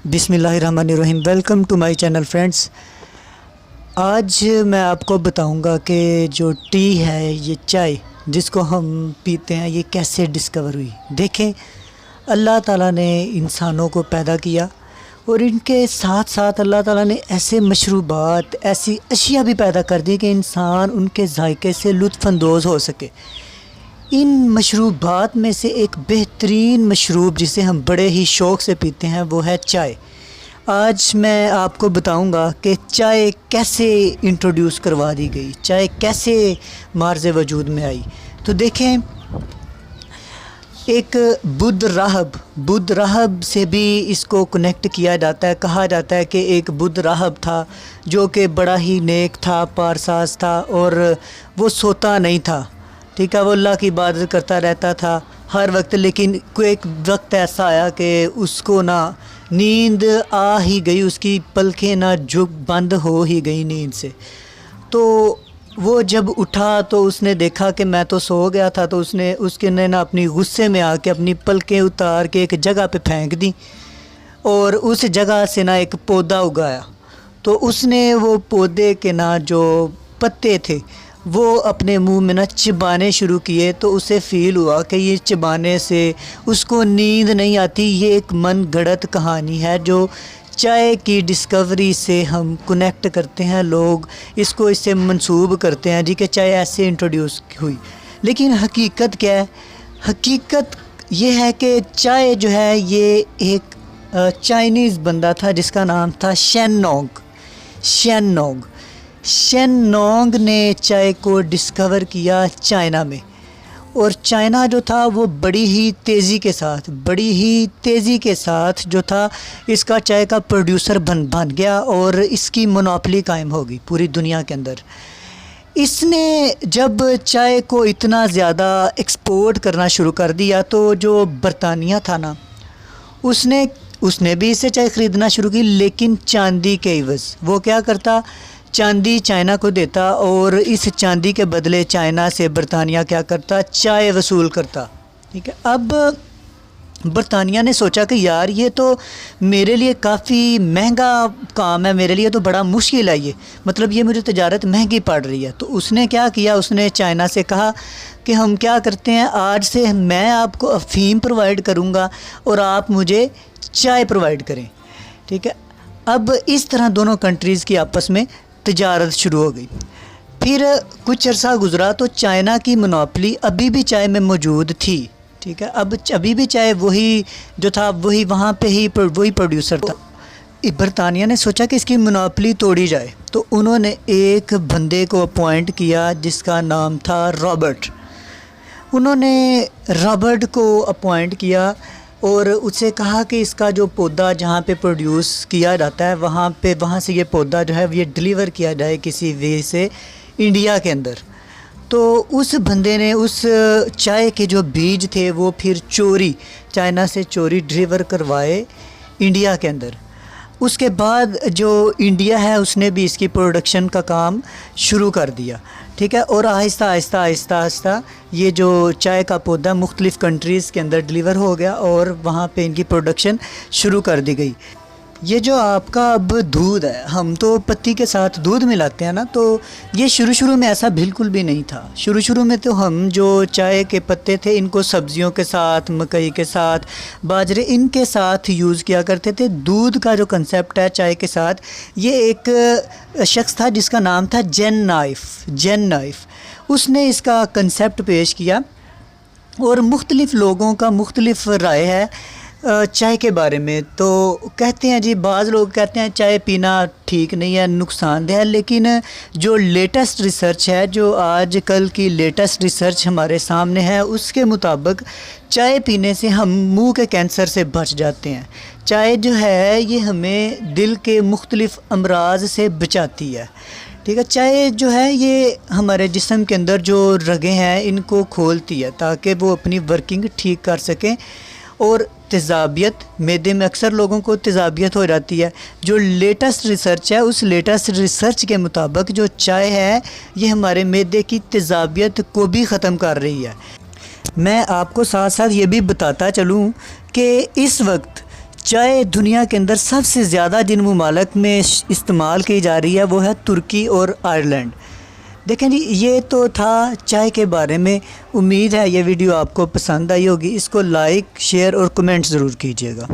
बिस्मिल्लाहिर्रहमानिर्रहीम। Welcome to my channel friends. आज मैं आपको बताऊंगा कि जो टी है, ये चाय जिसको हम पीते हैं, ये कैसे डिस्कवर हुई। देखें, अल्लाह ताला ने इंसानों को पैदा किया और इनके साथ साथ अल्लाह ताला ने ऐसे मशरूबात, ऐसी अशिया भी पैदा कर दी कि इंसान उनके जायके से लुत्फ़अंदोज़ हो सके। इन मशरूबात में से एक बेहतरीन मशरूब जिसे हम बड़े ही शौक़ से पीते हैं वो है चाय। आज मैं आपको बताऊंगा कि चाय कैसे इंट्रोड्यूस करवा दी गई, चाय कैसे मार्ज़ वजूद में आई। तो देखें, एक बुद्ध राहब से भी इसको कनेक्ट किया जाता है। कहा जाता है कि एक बुद्ध राहब था जो कि बड़ा ही नेक था, पारसाज था और वो सोता नहीं था। ठीक है, वो अल्लाह की इबादत करता रहता था हर वक्त। लेकिन कोई एक वक्त ऐसा आया कि उसको ना नींद आ ही गई, उसकी पलकें ना झुक बंद हो ही गई नींद से। तो वो जब उठा तो उसने देखा कि मैं तो सो गया था। तो उसके ना अपनी गुस्से में आके अपनी पलकें उतार के एक जगह पे फेंक दी और उस जगह से ना एक पौधा उगाया। तो उसने वो पौधे के ना जो पत्ते थे वो अपने मुंह में ना चबाने शुरू किए। तो उसे फ़ील हुआ कि ये चबाने से उसको नींद नहीं आती। ये एक मन गढ़ंत कहानी है जो चाय की डिस्कवरी से हम कनेक्ट करते हैं। लोग इसको इससे मंसूब करते हैं जी कि चाय ऐसे इंट्रोड्यूस हुई। लेकिन हकीकत क्या है? हकीकत ये है कि चाय जो है ये एक चाइनीज़ बंदा था जिसका नाम था शेन नोंग ने चाय को डिस्कवर किया चाइना में। और चाइना जो था वो बड़ी ही तेज़ी के साथ जो था इसका चाय का प्रोड्यूसर बन गया और इसकी मोनोपोली कायम हो गई पूरी दुनिया के अंदर। इसने जब चाय को इतना ज़्यादा एक्सपोर्ट करना शुरू कर दिया तो जो बरतानिया था ना, उसने भी इससे चाय ख़रीदना शुरू की। लेकिन चांदी के इवज़ वो क्या करता, चांदी चाइना को देता और इस चांदी के बदले चाइना से बरतानिया क्या करता, चाय वसूल करता। ठीक है, अब बरतानिया ने सोचा कि यार ये तो मेरे लिए काफ़ी महंगा काम है, मेरे लिए तो बड़ा मुश्किल है, ये मतलब ये मुझे तजारत महंगी पड़ रही है। तो उसने क्या किया, उसने चाइना से कहा कि हम क्या करते हैं, आज से मैं आपको अफ़ीम प्रोवाइड करूँगा और आप मुझे चाय प्रोवाइड करें। ठीक है, अब इस तरह दोनों कंट्रीज़ की आपस में तिजारत शुरू हो गई। फिर कुछ अर्सा गुज़रा तो चाइना की मोनोपोली अभी भी चाय में मौजूद थी। ठीक है, अब अभी भी चाय वही जो था वही वहाँ पे ही वही प्रोड्यूसर था। बरतानिया ने सोचा कि इसकी मोनोपोली तोड़ी जाए। तो उन्होंने एक बंदे को अपॉइंट किया जिसका नाम था रॉबर्ट। उन्होंने रॉबर्ट को अपॉइंट किया और उससे कहा कि इसका जो पौधा जहाँ पे प्रोड्यूस किया जाता है वहाँ से ये पौधा जो है ये डिलीवर किया जाए किसी वे से इंडिया के अंदर। तो उस बंदे ने उस चाय के जो बीज थे वो फिर चाइना से चोरी डिलीवर करवाए इंडिया के अंदर। उसके बाद जो इंडिया है उसने भी इसकी प्रोडक्शन का काम शुरू कर दिया। ठीक है, और आहिस्ता ये जो चाय का पौधा मुख्तलिफ़ कंट्रीज़ के अंदर डिलीवर हो गया और वहाँ पे इनकी प्रोडक्शन शुरू कर दी गई। ये जो आपका अब दूध है, हम तो पत्ती के साथ दूध मिलाते हैं ना, तो ये शुरू में ऐसा बिल्कुल भी नहीं था। शुरू में तो हम जो चाय के पत्ते थे इनको सब्जियों के साथ, मकई के साथ, बाजरे इनके साथ यूज़ किया करते थे। दूध का जो कंसेप्ट है चाय के साथ, ये एक शख्स था जिसका नाम था जेन नाइफ। उसने इसका कंसेप्ट पेश किया और मुख्तलिफ़ लोगों का मुख्तलिफ़ राय है चाय के बारे में। तो कहते हैं जी, बाज़ लोग कहते हैं चाय पीना ठीक नहीं है, नुकसानदेह है। लेकिन जो लेटेस्ट रिसर्च है, जो आज कल की लेटेस्ट रिसर्च हमारे सामने है, उसके मुताबिक चाय पीने से हम मुंह के कैंसर से बच जाते हैं। चाय जो है ये हमें दिल के मुख्तलिफ़ अमराज से बचाती है। ठीक है, चाय जो है ये हमारे जिस्म के अंदर जो रगें हैं इनको खोलती है ताकि वो अपनी वर्किंग ठीक कर सकें। और तेज़ाबियत, मैदे में अक्सर लोगों को तेज़ाबियत हो जाती है। जो लेटेस्ट रिसर्च है, उस लेटेस्ट रिसर्च के मुताबिक जो चाय है ये हमारे मैदे की तेज़ाबियत को भी ख़त्म कर रही है। मैं आपको साथ साथ ये भी बताता चलूँ कि इस वक्त چائے دنیا کے اندر سب سے زیادہ جن ممالک میں استعمال کی جا رہی ہے وہ ہے ترکی اور آئرلینڈ۔ دیکھیں جی، یہ تو تھا چائے کے بارے میں۔ امید ہے یہ ویڈیو آپ کو پسند آئی ہوگی۔ اس کو لائک، شیئر اور کمنٹ ضرور کیجیے گا۔